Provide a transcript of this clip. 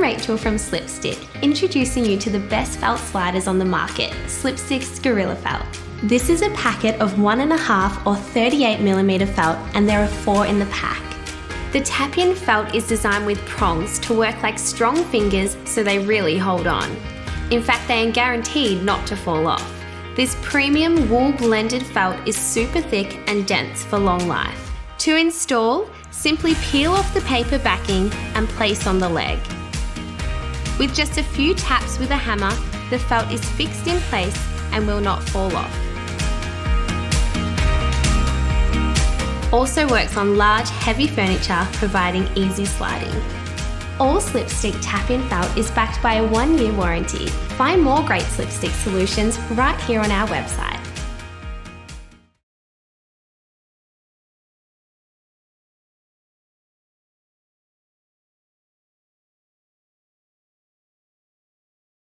Rachel from Slipstick, introducing you to the best felt sliders on the market, Slipstick's Gorilla Felt. This is a packet of 1.5 or 38mm felt, and there are 4 in the pack. The tap-in felt is designed with prongs to work like strong fingers so they really hold on. In fact, they are guaranteed not to fall off. This premium wool blended felt is super thick and dense for long life. To install, simply peel off the paper backing and place on the leg. With just a few taps with a hammer, the felt is fixed in place and will not fall off. Also works on large, heavy furniture, providing easy sliding. All Slipstick tap-in felt is backed by a 1-year warranty. Find more great Slipstick solutions right here on our website.